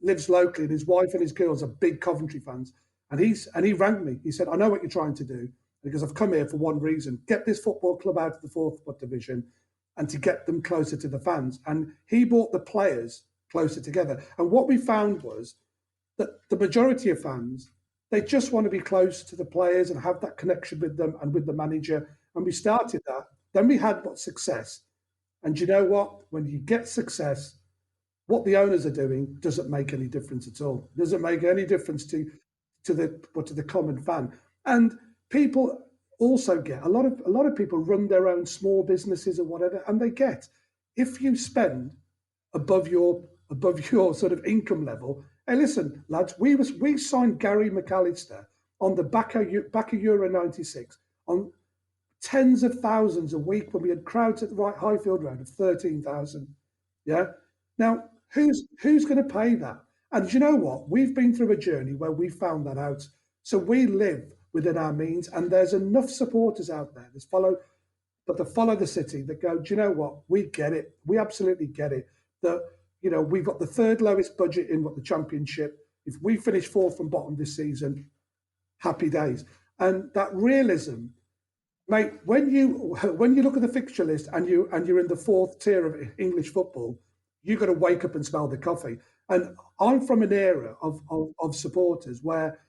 lives locally, and his wife and his girls are big Coventry fans. And he rang me. He said, I know what you're trying to do, because I've come here for one reason: get this football club out of the fourth division, and to get them closer to the fans. And he bought the players closer together. And what we found was that the majority of fans, they just want to be close to the players and have that connection with them and with the manager. And we started that. Then we had success. And you know what? When you get success, what the owners are doing doesn't make any difference at all. It doesn't make any difference to the common fan. And people also get a lot of people run their own small businesses or whatever, and they get, if you spend above your sort of income level. Hey, listen, lads, we signed Gary McAllister on the back of Euro '96 on tens of thousands a week when we had crowds at the right Highfield Road of 13,000. Yeah. Now, who's going to pay that? And you know what? We've been through a journey where we found that out. So we live within our means, and there's enough supporters out there that follow the city that go, do you know what? We get it. We absolutely get it. That, you know, we've got the third lowest budget in the Championship. If we finish fourth from bottom this season, happy days. And that realism, mate, when you look at the fixture list and you're in the fourth tier of English football, you've got to wake up and smell the coffee. And I'm from an era of supporters where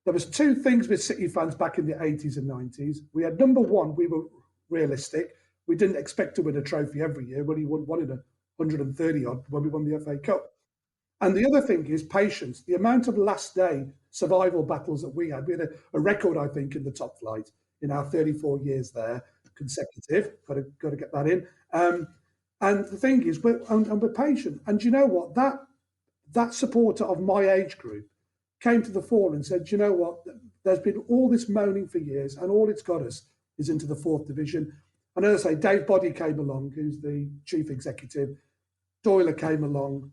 there was two things with City fans back in the 80s and 90s. We had, number one, we were realistic. We didn't expect to win a trophy every year. We only won it 130 odd when we won the FA Cup. And the other thing is patience. The amount of last day survival battles that we had a record, I think, in the top flight in our 34 years there, consecutive. Got to get that in. And the thing is, we're patient. And you know what? That supporter of my age group came to the fore and said, you know what? There's been all this moaning for years, and all it's got us is into the fourth division. And as I say, Dave Boddy came along, who's the chief executive. Doyler came along,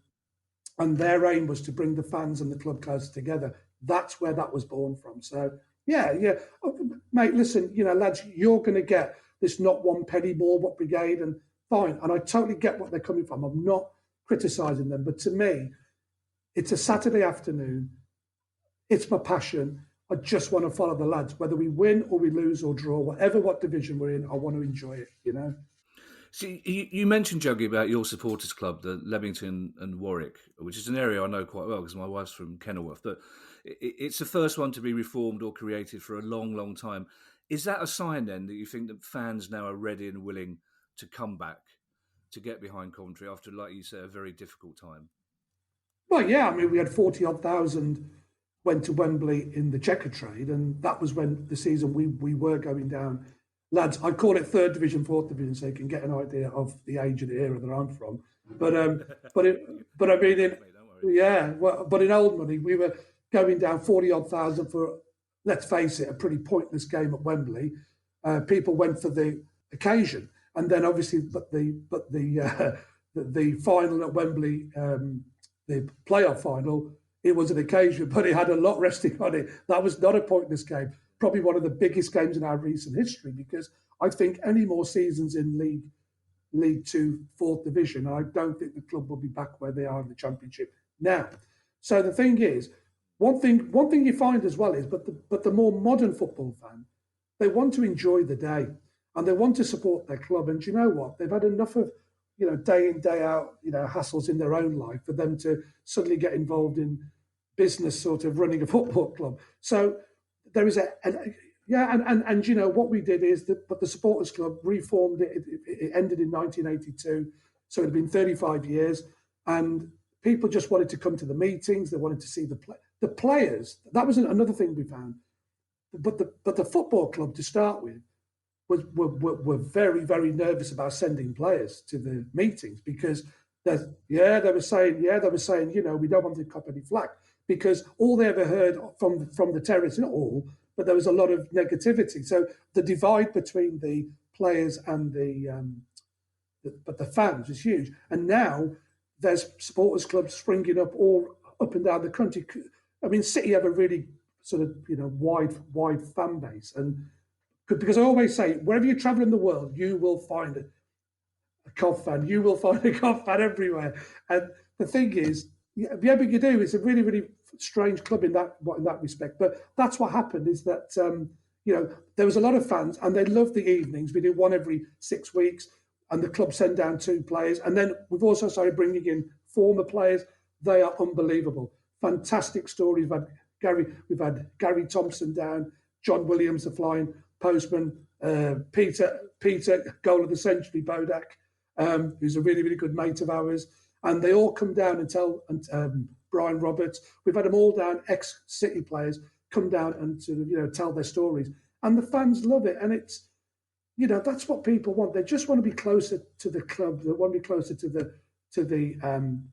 and their aim was to bring the fans and the club closer together. That's where that was born from. So, yeah. Mate, listen, you know, lads, you're going to get this not one penny more, what brigade, and fine. And I totally get what they're coming from. I'm not criticising them. But to me, it's a Saturday afternoon. It's my passion. I just want to follow the lads. Whether we win or we lose or draw, what division we're in, I want to enjoy it, you know. See, you mentioned, Juggy, about your supporters club, the Leamington and Warwick, which is an area I know quite well because my wife's from Kenilworth. But it's the first one to be reformed or created for a long, long time. Is that a sign then that you think that fans now are ready and willing to come back to get behind Coventry after, like you say, a very difficult time? Well, yeah. I mean, we had 40-odd thousand went to Wembley in the checker trade, and that was when the season we were going down. Lads, I call it third division, fourth division, so you can get an idea of the age of the era that I'm from. But I mean, but in old money, we were going down 40-odd thousand for, let's face it, a pretty pointless game at Wembley. People went for the occasion, and then obviously, the final at Wembley, the playoff final, it was an occasion, but it had a lot resting on it. That was not a pointless game. Probably one of the biggest games in our recent history, because I think any more seasons in League Two, fourth division, I don't think the club will be back where they are in the Championship now. So the thing is, one thing you find as well is, but the more modern football fan, they want to enjoy the day and they want to support their club. And you know what? They've had enough of, you know, day in, day out, you know, hassles in their own life for them to suddenly get involved in business sort of running a football club. So there is and you know what we did is the supporters club reformed it. It ended in 1982, so it had been 35 years, and people just wanted to come to the meetings. They wanted to see the players. That was another thing we found. But the football club to start with were very, very nervous about sending players to the meetings because they were saying, you know, we don't want to cop any flack, because all they ever heard from the terrorists, not all, but there was a lot of negativity. So the divide between the players and the fans was huge. And now there's supporters clubs springing up all up and down the country. I mean, City have a really sort of, you know, wide fan base, and because I always say, wherever you travel in the world, you will find a Cov fan. You will find a Cov fan everywhere. And the thing is, yeah, but you do. It's a really, really strange club in that respect. But that's what happened, is that you know, there was a lot of fans, and they loved the evenings. We did one every 6 weeks, and the club sent down 2 players. And then we've also started bringing in former players, they are unbelievable. Fantastic stories. We've had Gary Thompson down, John Williams, the flying postman, Peter, goal of the century, Bodak, who's a really, really good mate of ours. And they all come down and tell, Brian Roberts, we've had them all down, ex-City players, come down and sort of, tell their stories. And the fans love it. And it's, that's what people want. They just want to be closer to the club. They want to be closer to the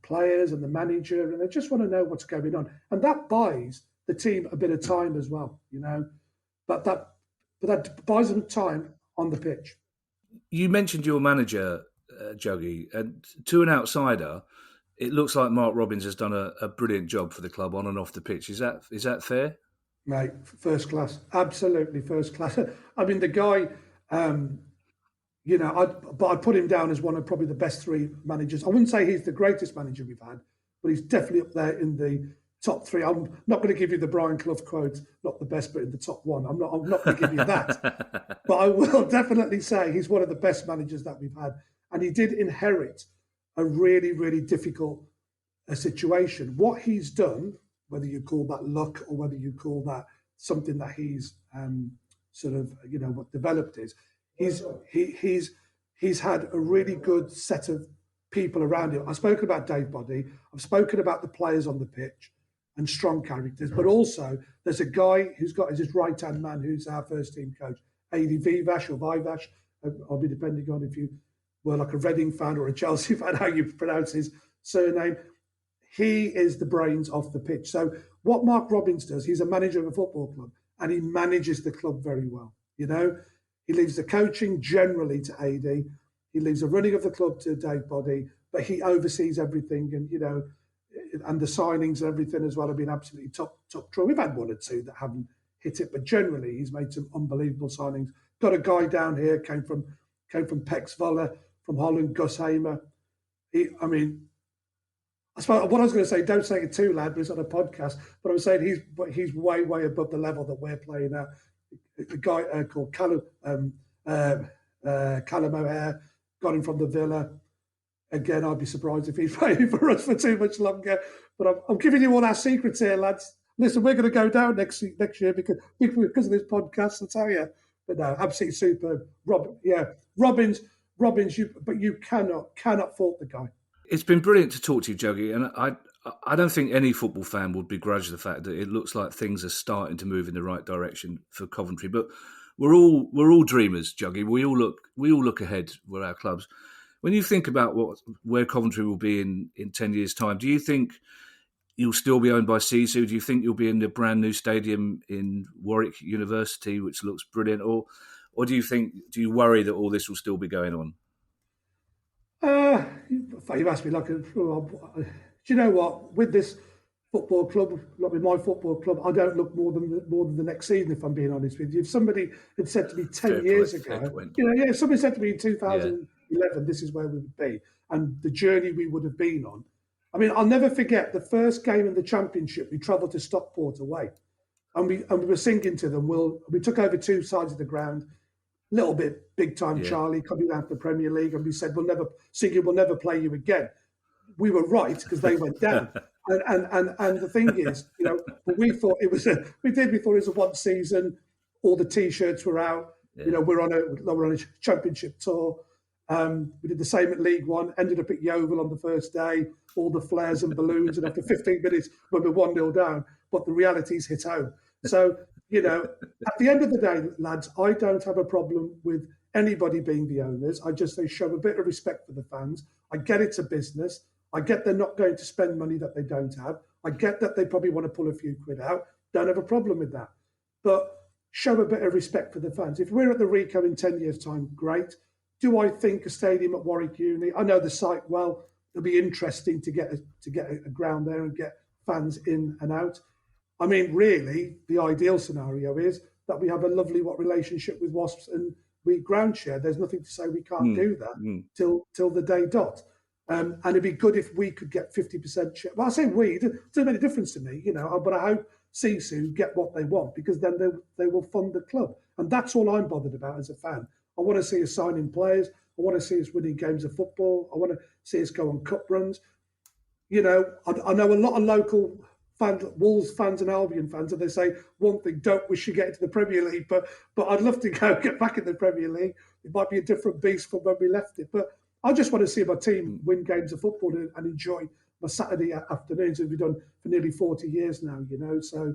players and the manager, and they just want to know what's going on. And that buys the team a bit of time as well, But that buys them time on the pitch. You mentioned your manager, Juggy, and to an outsider, it looks like Mark Robins has done a brilliant job for the club on and off the pitch. Is that fair? Mate, first class, absolutely first class. I mean, the guy, but I'd put him down as one of probably the best three managers. I wouldn't say he's the greatest manager we've had, but he's definitely up there in the top three. I'm not going to give you the Brian Clough quote, not the best, but in the top one. I'm not going to give you that. But I will definitely say he's one of the best managers that we've had. And he did inherit a really, really difficult situation. What he's done, whether you call that luck or whether you call that something that he's what developed is, he's had a really good set of people around him. I've spoken about Dave Boddy. I've spoken about the players on the pitch and strong characters, but also there's a guy who's got his right-hand man who's our first team coach, Adi Vivash or Vivash. I'll be depending on if you were like a Reading fan or a Chelsea fan, how you pronounce his surname. He is the brains off the pitch. So what Mark Robins does, he's a manager of a football club and he manages the club very well. He leaves the coaching generally to AD. He leaves the running of the club to Dave Boddy, but he oversees everything and, and the signings and everything as well have been absolutely top draw. We've had one or two that haven't hit it, but generally he's made some unbelievable signings. Got a guy down here, came from Pexvolle, from Holland, Gus Hamer. I suppose what I was going to say, don't say it too loud, but it's on a podcast. But I'm saying he's way, way above the level that we're playing at. A guy called Callum O'Hare got him from the Villa. Again, I'd be surprised if he's playing for us for too much longer. But I'm giving you all our secrets here, lads. Listen, we're going to go down next year because of this podcast, I tell you. But no, absolutely superb. Robins, you cannot fault the guy. It's been brilliant to talk to you, Juggy, and I don't think any football fan would begrudge the fact that it looks like things are starting to move in the right direction for Coventry. But we're all dreamers, Juggy. We all look ahead with our clubs. When you think about where Coventry will be in 10 years' time, do you think you'll still be owned by Sisu? Do you think you'll be in the brand new stadium in Warwick University, which looks brilliant, or do you worry that all this will still be going on? You've asked me do you know what? With this football club, like with my football club, I don't look more than the next season, if I'm being honest with you. If somebody had said to me 10 years ago, if somebody said to me in 2011, this is where we would be, and the journey we would have been on. I mean, I'll never forget the first game in the Championship. We travelled to Stockport away, and we were singing to them. We took over two sides of the ground. Little bit big time, Charlie coming down to the Premier League, and we said we'll never play you again. We were right because they went down, and the thing is, we thought it was we thought it was a one season. All the T-shirts were out. Yeah. We're on a Championship tour. We did the same at League One. Ended up at Yeovil on the first day. All the flares and balloons, and after 15 minutes, we were 1-0 down. But the realities hit home. So. At the end of the day, lads, I don't have a problem with anybody being the owners. I just say show a bit of respect for the fans. I get it's a business. I get they're not going to spend money that they don't have. I get that they probably want to pull a few quid out. Don't have a problem with that. But show a bit of respect for the fans. If we're at the Rico in 10 years' time, great. Do I think a stadium at Warwick Uni? I know the site well. It'll be interesting to get a ground there and get fans in and out. I mean, really, the ideal scenario is that we have a lovely relationship with Wasps and we ground share. There's nothing to say we can't do that till the day dot. And it'd be good if we could get 50% share. Well, I say we, it doesn't make a difference to me, but I hope Sisu get what they want because then they will fund the club. And that's all I'm bothered about as a fan. I want to see us signing players. I want to see us winning games of football. I want to see us go on cup runs. you know, I know a lot of local fans, Wolves fans and Albion fans, and they say one thing: don't wish you get into the Premier League. But I'd love to get back in the Premier League. It might be a different beast from when we left it. But I just want to see my team win games of football and enjoy my Saturday afternoons, as we've done for nearly 40 years now. You know, so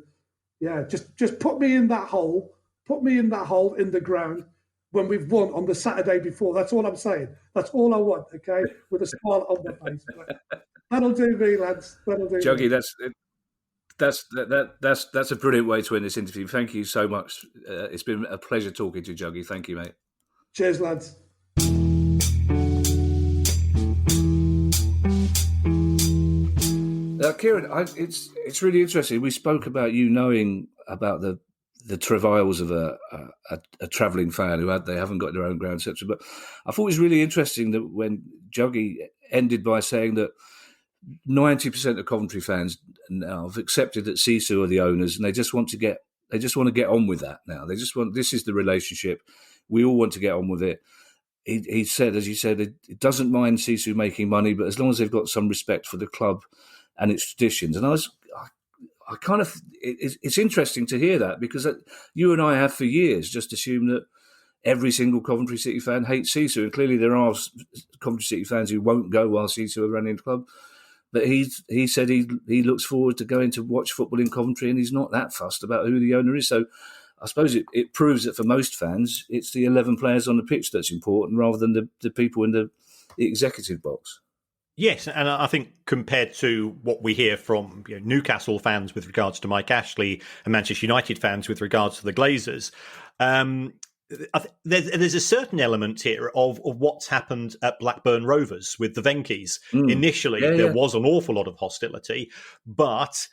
yeah, just put me in that hole. Put me in that hole in the ground when we've won on the Saturday before. That's all I'm saying. That's all I want. Okay, with a smile on my face. That'll do me, lads. That'll do Juggy, me. that's a brilliant way to end this interview. Thank you so much. It's been a pleasure talking to you, Juggy. Thank you, mate. Cheers, lads. Kieran, it's really interesting. We spoke about you knowing about the travails of a travelling fan they haven't got their own ground, etc. But I thought it was really interesting that when Juggy ended by saying that 90% of Coventry fans now have accepted that Sisu are the owners, and they just want to get on with that now. This is the relationship. We all want to get on with it. He said, as you said, it doesn't mind Sisu making money, but as long as they've got some respect for the club and its traditions. And I kind of, it's interesting to hear that, because you and I have for years just assumed that every single Coventry City fan hates Sisu, and clearly there are Coventry City fans who won't go while Sisu are running the club. But he said he looks forward to going to watch football in Coventry, and he's not that fussed about who the owner is. So I suppose it proves that for most fans, it's the 11 players on the pitch that's important rather than the people in the executive box. Yes, and I think compared to what we hear from Newcastle fans with regards to Mike Ashley and Manchester United fans with regards to the Glazers, there's a certain element here of what's happened at Blackburn Rovers with the Venkies. Initially, there was an awful lot of hostility, but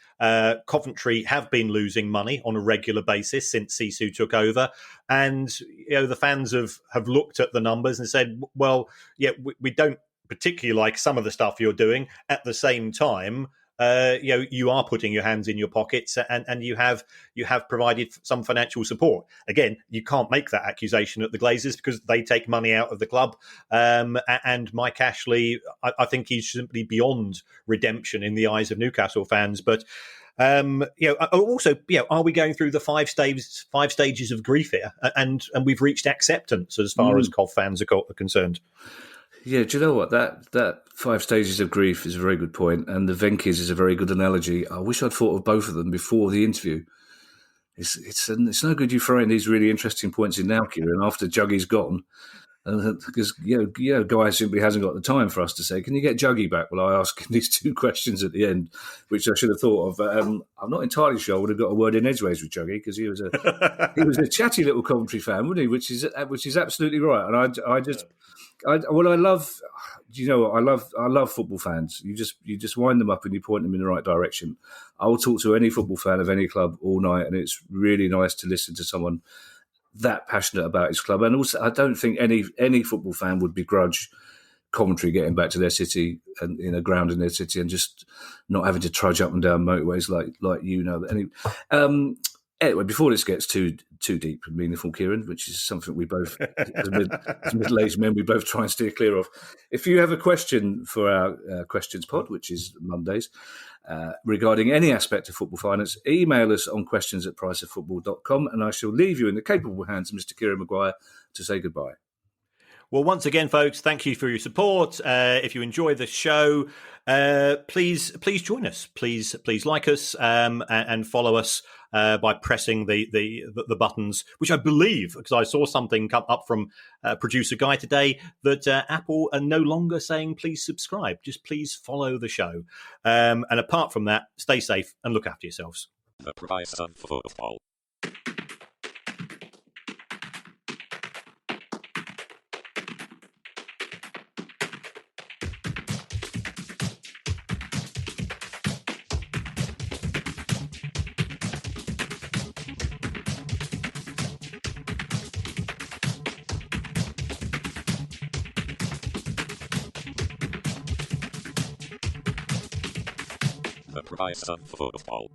Coventry have been losing money on a regular basis since Sisu took over. And the fans have looked at the numbers and said, well, yeah, we don't particularly like some of the stuff you're doing. At the same time, you are putting your hands in your pockets, and you have provided some financial support. Again, you can't make that accusation at the Glazers because they take money out of the club. And Mike Ashley, I think he's simply beyond redemption in the eyes of Newcastle fans. But also, are we going through the five stages of grief here? And we've reached acceptance as far as Cov fans are concerned. Yeah, do you know what? That 5 stages of grief is a very good point, and the Venkies is a very good analogy. I wish I'd thought of both of them before the interview. It's no good you throwing these really interesting points in now, Kieran, after Juggy's gone, because Guy simply hasn't got the time for us to say, "Can you get Juggy back?" Well, I ask him these 2 questions at the end, which I should have thought of. But I'm not entirely sure I would have got a word in edgeways with Juggy, because he was a chatty little Coventry fan, wasn't he? Which is absolutely right, and I love, I love football fans. You just wind them up and you point them in the right direction. I will talk to any football fan of any club all night, and it's really nice to listen to someone that passionate about his club. And also, I don't think any football fan would begrudge Coventry getting back to their city and in a ground in their city and just not having to trudge up and down motorways like. Anyway, before this gets too deep and meaningful, Kieran, which is something we both, as middle-aged men, we both try and steer clear of. If you have a question for our Questions Pod, which is Mondays, regarding any aspect of football finance, email us on questions@priceoffootball.com, and I shall leave you in the capable hands of Mr. Kieran Maguire to say goodbye. Well, once again, folks, thank you for your support. If you enjoy the show, please join us. Please like us and follow us by pressing the buttons, which I believe, because I saw something come up from producer Guy today, that Apple are no longer saying please subscribe. Just please follow the show. And apart from that, stay safe and look after yourselves. The price of football. The price of football.